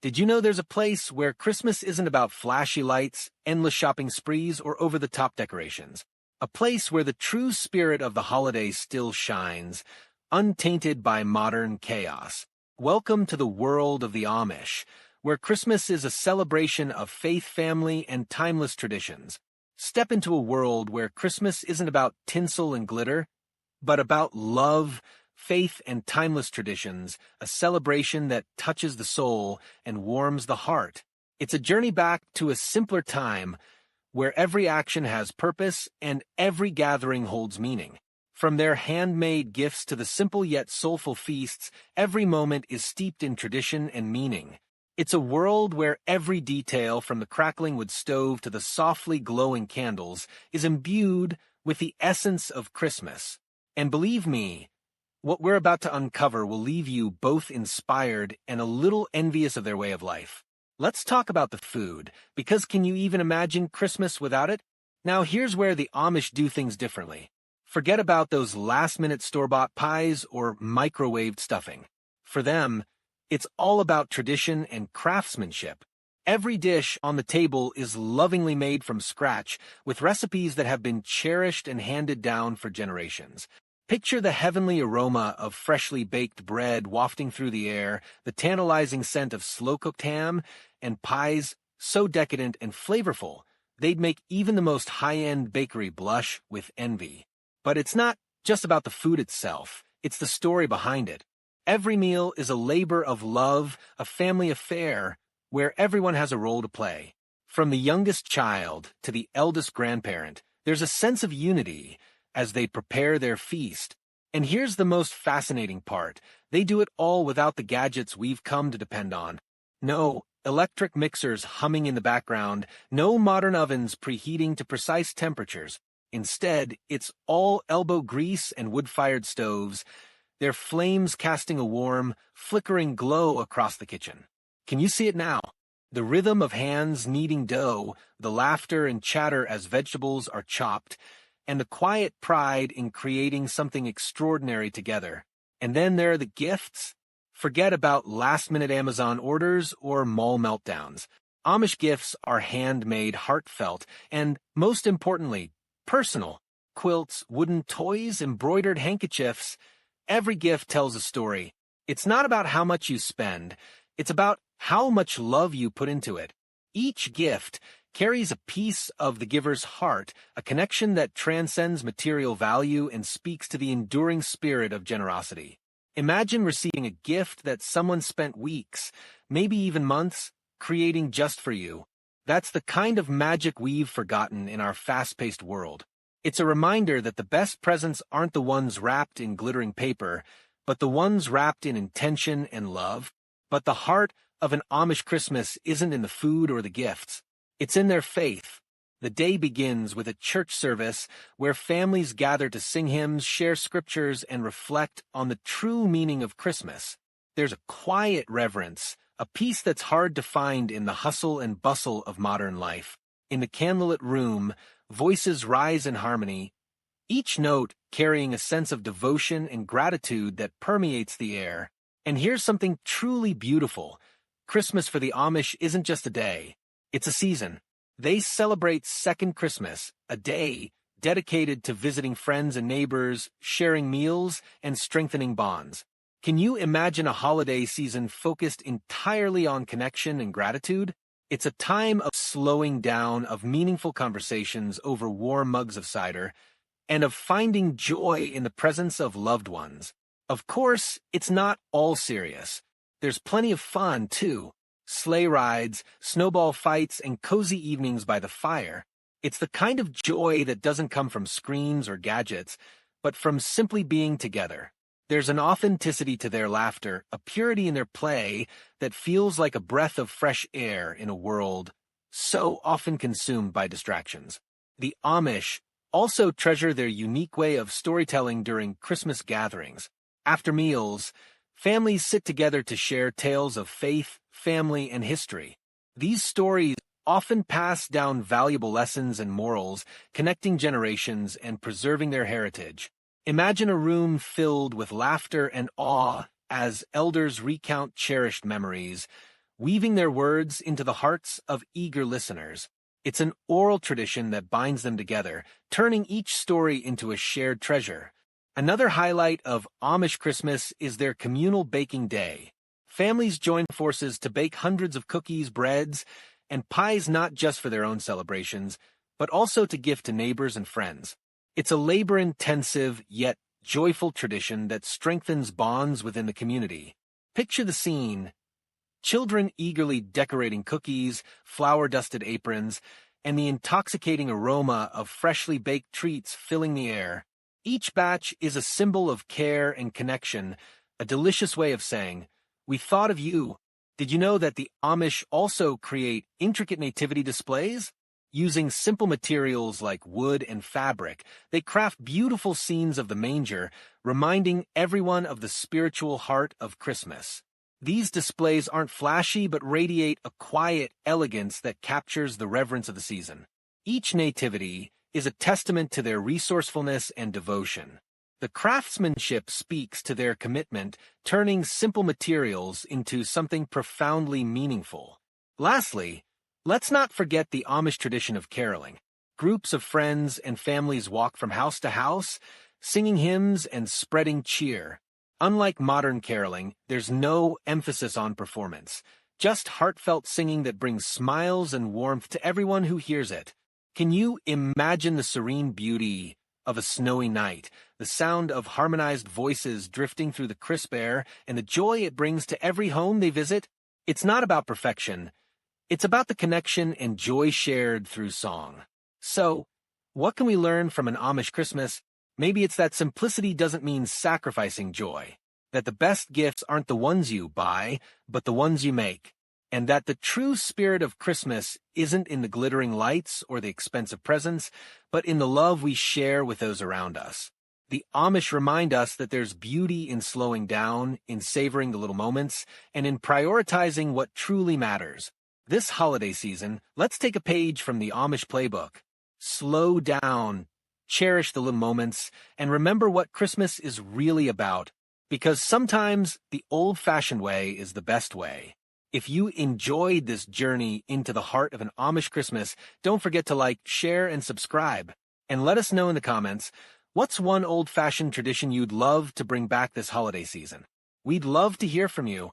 Did you know there's a place where Christmas isn't about flashy lights, endless shopping sprees, or over-the-top decorations? A place where the true spirit of the holiday still shines, untainted by modern chaos. Welcome to the world of the Amish, where Christmas is a celebration of faith, family, and timeless traditions. Step into a world where Christmas isn't about tinsel and glitter, but about love, faith, and timeless traditions, a celebration that touches the soul and warms the heart. It's a journey back to a simpler time where every action has purpose and every gathering holds meaning. From their handmade gifts to the simple yet soulful feasts, every moment is steeped in tradition and meaning. It's a world where every detail, from the crackling wood stove to the softly glowing candles, is imbued with the essence of Christmas. And believe me, what we're about to uncover will leave you both inspired and a little envious of their way of life. Let's talk about the food, because can you even imagine Christmas without it? Now here's where the Amish do things differently. Forget about those last-minute store-bought pies or microwaved stuffing. For them, it's all about tradition and craftsmanship. Every dish on the table is lovingly made from scratch, with recipes that have been cherished and handed down for generations. Picture the heavenly aroma of freshly baked bread wafting through the air, the tantalizing scent of slow-cooked ham, and pies so decadent and flavorful, they'd make even the most high-end bakery blush with envy. But it's not just about the food itself, it's the story behind it. Every meal is a labor of love, a family affair, where everyone has a role to play. From the youngest child to the eldest grandparent, there's a sense of unity as they prepare their feast. And here's the most fascinating part. They do it all without the gadgets we've come to depend on. No electric mixers humming in the background, no modern ovens preheating to precise temperatures. Instead, it's all elbow grease and wood-fired stoves, their flames casting a warm, flickering glow across the kitchen. Can you see it now? The rhythm of hands kneading dough, the laughter and chatter as vegetables are chopped, and the quiet pride in creating something extraordinary together. And then there are the gifts. Forget about last-minute Amazon orders or mall meltdowns. Amish gifts are handmade, heartfelt, and, most importantly, personal. Quilts, wooden toys, embroidered handkerchiefs. Every gift tells a story. It's not about how much you spend. It's about how much love you put into it. Each gift carries a piece of the giver's heart, a connection that transcends material value and speaks to the enduring spirit of generosity. Imagine receiving a gift that someone spent weeks, maybe even months, creating just for you. That's the kind of magic we've forgotten in our fast-paced world. It's a reminder that the best presents aren't the ones wrapped in glittering paper, but the ones wrapped in intention and love. But the heart of an Amish Christmas isn't in the food or the gifts. It's in their faith. The day begins with a church service where families gather to sing hymns, share scriptures, and reflect on the true meaning of Christmas. There's a quiet reverence, a peace that's hard to find in the hustle and bustle of modern life. In the candlelit room, voices rise in harmony, each note carrying a sense of devotion and gratitude that permeates the air. And here's something truly beautiful. Christmas for the Amish isn't just a day. It's a season. They celebrate Second Christmas, a day dedicated to visiting friends and neighbors, sharing meals, and strengthening bonds. Can you imagine a holiday season focused entirely on connection and gratitude? It's a time of slowing down, of meaningful conversations over warm mugs of cider, and of finding joy in the presence of loved ones. Of course, it's not all serious. There's plenty of fun, too. Sleigh rides, snowball fights, and cozy evenings by the fire. It's the kind of joy that doesn't come from screens or gadgets, but from simply being together. There's an authenticity to their laughter, a purity in their play that feels like a breath of fresh air in a world so often consumed by distractions. The Amish also treasure their unique way of storytelling during Christmas gatherings. After meals, families sit together to share tales of faith, family, and history. These stories often pass down valuable lessons and morals, connecting generations and preserving their heritage. Imagine a room filled with laughter and awe as elders recount cherished memories, weaving their words into the hearts of eager listeners. It's an oral tradition that binds them together, turning each story into a shared treasure. Another highlight of Amish Christmas is their communal baking day. Families join forces to bake hundreds of cookies, breads, and pies not just for their own celebrations, but also to gift to neighbors and friends. It's a labor-intensive yet joyful tradition that strengthens bonds within the community. Picture the scene: children eagerly decorating cookies, flour-dusted aprons, and the intoxicating aroma of freshly baked treats filling the air. Each batch is a symbol of care and connection, a delicious way of saying, "We thought of you." Did you know that the Amish also create intricate nativity displays? Using simple materials like wood and fabric, they craft beautiful scenes of the manger, reminding everyone of the spiritual heart of Christmas. These displays aren't flashy but radiate a quiet elegance that captures the reverence of the season. Each nativity is a testament to their resourcefulness and devotion. The craftsmanship speaks to their commitment, turning simple materials into something profoundly meaningful. Lastly, let's not forget the Amish tradition of caroling. Groups of friends and families walk from house to house, singing hymns and spreading cheer. Unlike modern caroling, there's no emphasis on performance, just heartfelt singing that brings smiles and warmth to everyone who hears it. Can you imagine the serene beauty of a snowy night, the sound of harmonized voices drifting through the crisp air, and the joy it brings to every home they visit? It's not about perfection. It's about the connection and joy shared through song. So, what can we learn from an Amish Christmas? Maybe it's that simplicity doesn't mean sacrificing joy, that the best gifts aren't the ones you buy, but the ones you make, and that the true spirit of Christmas isn't in the glittering lights or the expensive presents, but in the love we share with those around us. The Amish remind us that there's beauty in slowing down, in savoring the little moments, and in prioritizing what truly matters. This holiday season, let's take a page from the Amish playbook. Slow down, cherish the little moments, and remember what Christmas is really about, because sometimes the old-fashioned way is the best way. If you enjoyed this journey into the heart of an Amish Christmas, don't forget to like, share, and subscribe. And let us know in the comments, what's one old-fashioned tradition you'd love to bring back this holiday season? We'd love to hear from you.